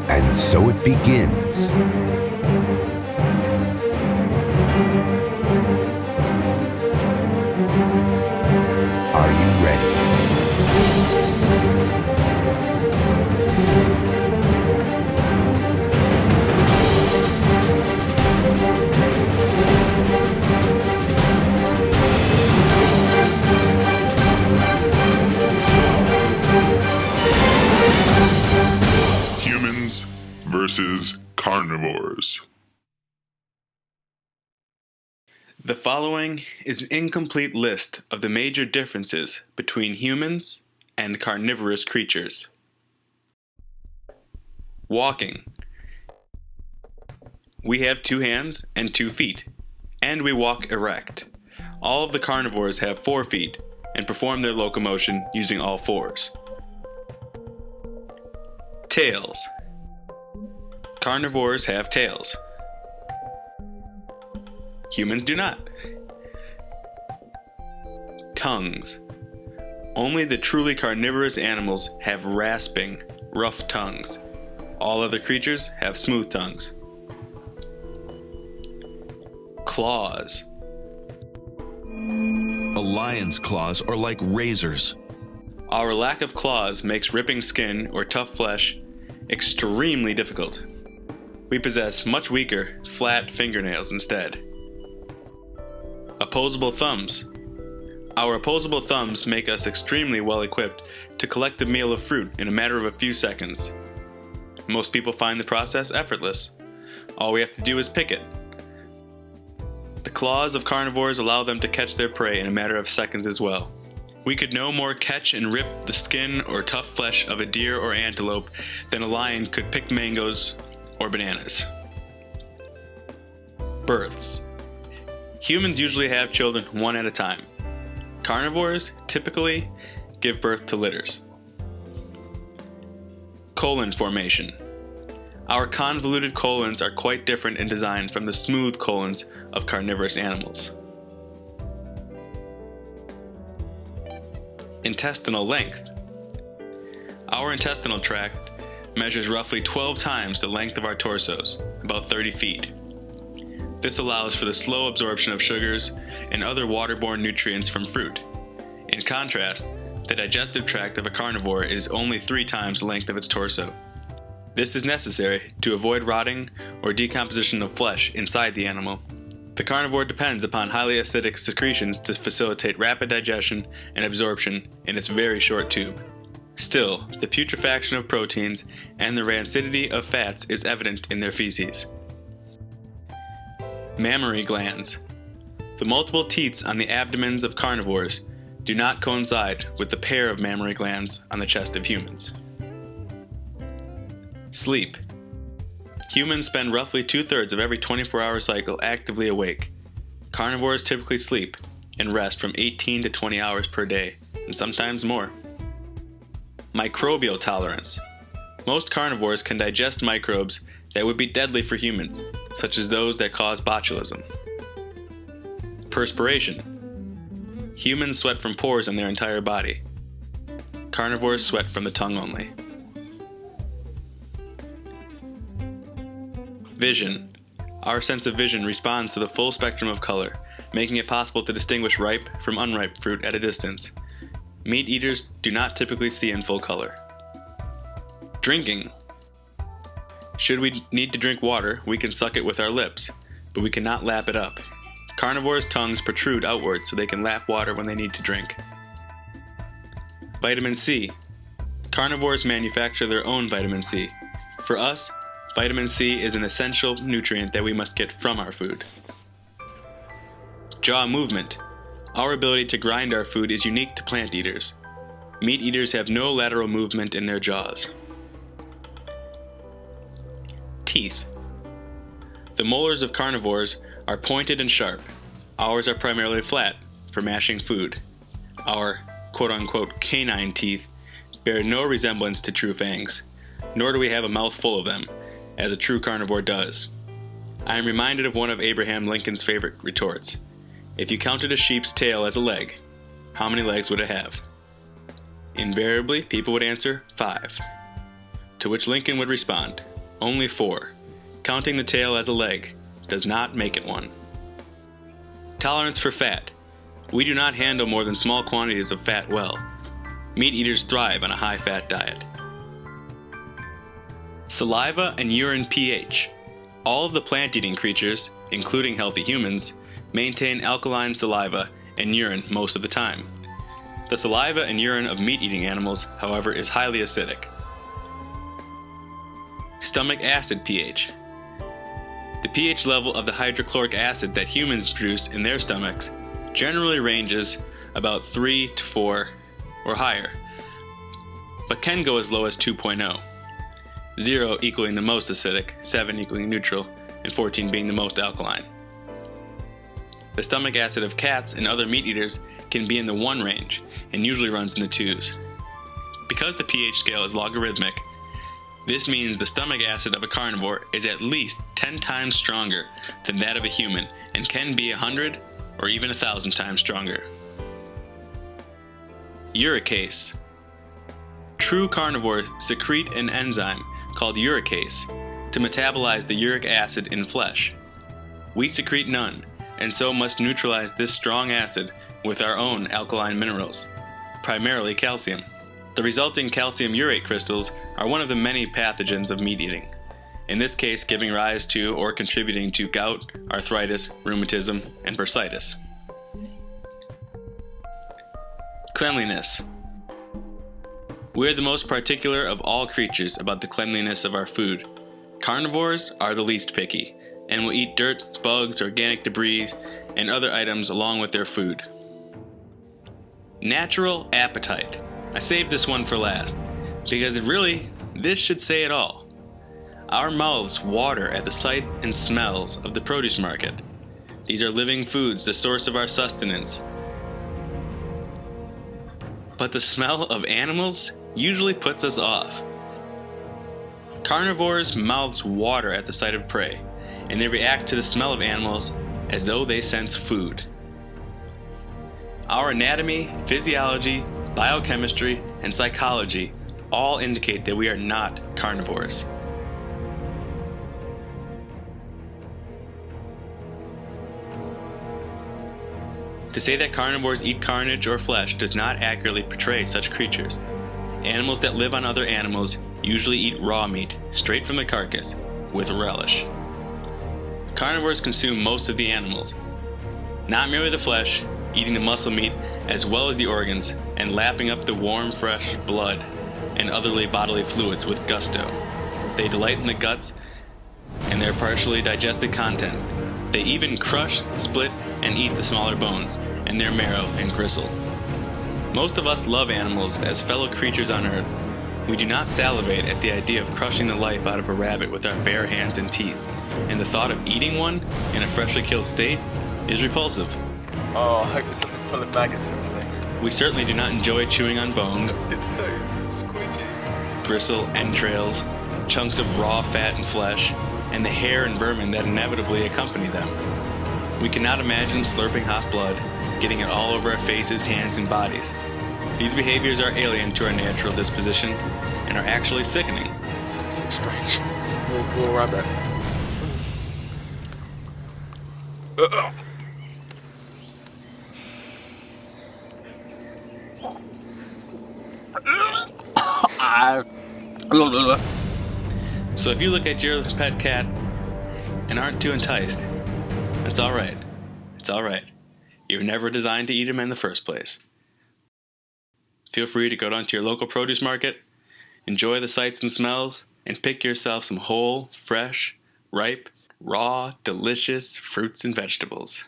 And so it begins. Are you ready? Humans versus carnivores. The following is an incomplete list of the major differences between humans and carnivorous creatures. Walking. We have 2 hands and 2 feet, and we walk erect. All of the carnivores have 4 feet and perform their locomotion using all 4s. Tails. Carnivores have tails. Humans do not. Tongues. Only the truly carnivorous animals have rasping, rough tongues. All other creatures have smooth tongues. Claws. A lion's claws are like razors. Our lack of claws makes ripping skin or tough flesh extremely difficult. We possess much weaker, flat fingernails instead. Opposable thumbs. Our opposable thumbs make us extremely well equipped to collect a meal of fruit in a matter of a few seconds. Most people find the process effortless. All we have to do is pick it. The claws of carnivores allow them to catch their prey in a matter of seconds as well. We could no more catch and rip the skin or tough flesh of a deer or antelope than a lion could pick mangoes or bananas. Births. Humans usually have children one at a time. Carnivores typically give birth to litters. Colon formation. Our convoluted colons are quite different in design from the smooth colons of carnivorous animals. Intestinal length. Our intestinal tract measures roughly 12 times the length of our torsos, about 30 feet. This allows for the slow absorption of sugars and other waterborne nutrients from fruit. In contrast, the digestive tract of a carnivore is only 3 times the length of its torso. This is necessary to avoid rotting or decomposition of flesh inside the animal. The carnivore depends upon highly acidic secretions to facilitate rapid digestion and absorption in its very short tube. Still, the putrefaction of proteins and the rancidity of fats is evident in their feces. Mammary glands. The multiple teats on the abdomens of carnivores do not coincide with the pair of mammary glands on the chest of humans. Sleep. Humans spend roughly 2/3 of every 24-hour cycle actively awake. Carnivores typically sleep and rest from 18 to 20 hours per day, and sometimes more. Microbial tolerance. Most carnivores can digest microbes that would be deadly for humans, such as those that cause botulism. Perspiration. Humans sweat from pores on their entire body. Carnivores sweat from the tongue only. Vision. Our sense of vision responds to the full spectrum of color, making it possible to distinguish ripe from unripe fruit at a distance. Meat eaters do not typically see in full color. Drinking. Should we need to drink water, we can suck it with our lips, but we cannot lap it up. Carnivores' tongues protrude outward so they can lap water when they need to drink. Vitamin C. Carnivores manufacture their own vitamin C. For us, vitamin C is an essential nutrient that we must get from our food. Jaw movement. Our ability to grind our food is unique to plant eaters. Meat eaters have no lateral movement in their jaws. Teeth. The molars of carnivores are pointed and sharp. Ours are primarily flat for mashing food. Our quote-unquote canine teeth bear no resemblance to true fangs, nor do we have a mouth full of them, as a true carnivore does. I am reminded of one of Abraham Lincoln's favorite retorts. If you counted a sheep's tail as a leg, how many legs would it have? Invariably, people would answer 5. To which Lincoln would respond, "Only 4. Counting the tail as a leg does not make it one." Tolerance for fat. We do not handle more than small quantities of fat well. Meat eaters thrive on a high-fat diet. Saliva and urine pH. All of the plant-eating creatures, including healthy humans, maintain alkaline saliva and urine most of the time. The saliva and urine of meat-eating animals, however, is highly acidic. Stomach acid pH. The pH level of the hydrochloric acid that humans produce in their stomachs generally ranges about 3 to 4 or higher, but can go as low as 2.0. 0 equaling the most acidic, 7 equaling neutral, and 14 being the most alkaline. The stomach acid of cats and other meat eaters can be in the 1 range and usually runs in the 2s. Because the pH scale is logarithmic, this means the stomach acid of a carnivore is at least 10 times stronger than that of a human and can be 100 or even 1,000 times stronger. Uricase. True carnivores secrete an enzyme called uricase to metabolize the uric acid in flesh. We secrete none, and so must neutralize this strong acid with our own alkaline minerals, primarily calcium. The resulting calcium urate crystals are one of the many pathogens of meat eating, in this case giving rise to or contributing to gout, arthritis, rheumatism, and bursitis. Cleanliness. We are the most particular of all creatures about the cleanliness of our food. Carnivores are the least picky, and will eat dirt, bugs, organic debris, and other items along with their food. Natural appetite. I saved this one for last, because this should say it all. Our mouths water at the sight and smells of the produce market. These are living foods, the source of our sustenance. But the smell of animals usually puts us off. Carnivores' mouths water at the sight of prey, and they react to the smell of animals as though they sense food. Our anatomy, physiology, biochemistry, and psychology all indicate that we are not carnivores. To say that carnivores eat carnage or flesh does not accurately portray such creatures. Animals that live on other animals usually eat raw meat, straight from the carcass, with relish. Carnivores consume most of the animals, not merely the flesh, eating the muscle meat as well as the organs, and lapping up the warm, fresh blood and other bodily fluids with gusto. They delight in the guts and their partially digested contents. They even crush, split, and eat the smaller bones, and their marrow and gristle. Most of us love animals as fellow creatures on earth. We do not salivate at the idea of crushing the life out of a rabbit with our bare hands and teeth, and the thought of eating one in a freshly killed state is repulsive. Oh, I hope this isn't full of maggots or anything. We certainly do not enjoy chewing on bones, It's so squidgy. gristle, entrails, chunks of raw fat and flesh, and the hair and vermin that inevitably accompany them. We cannot imagine slurping hot blood, getting it all over our faces, hands, and bodies. These behaviors are alien to our natural disposition and are actually sickening. This looks strange. More rabbit. So if you look at your pet cat and aren't too enticed, that's alright. It's alright. You were never designed to eat them in the first place. Feel free to go down to your local produce market, enjoy the sights and smells, and pick yourself some whole, fresh, ripe, raw, delicious fruits and vegetables.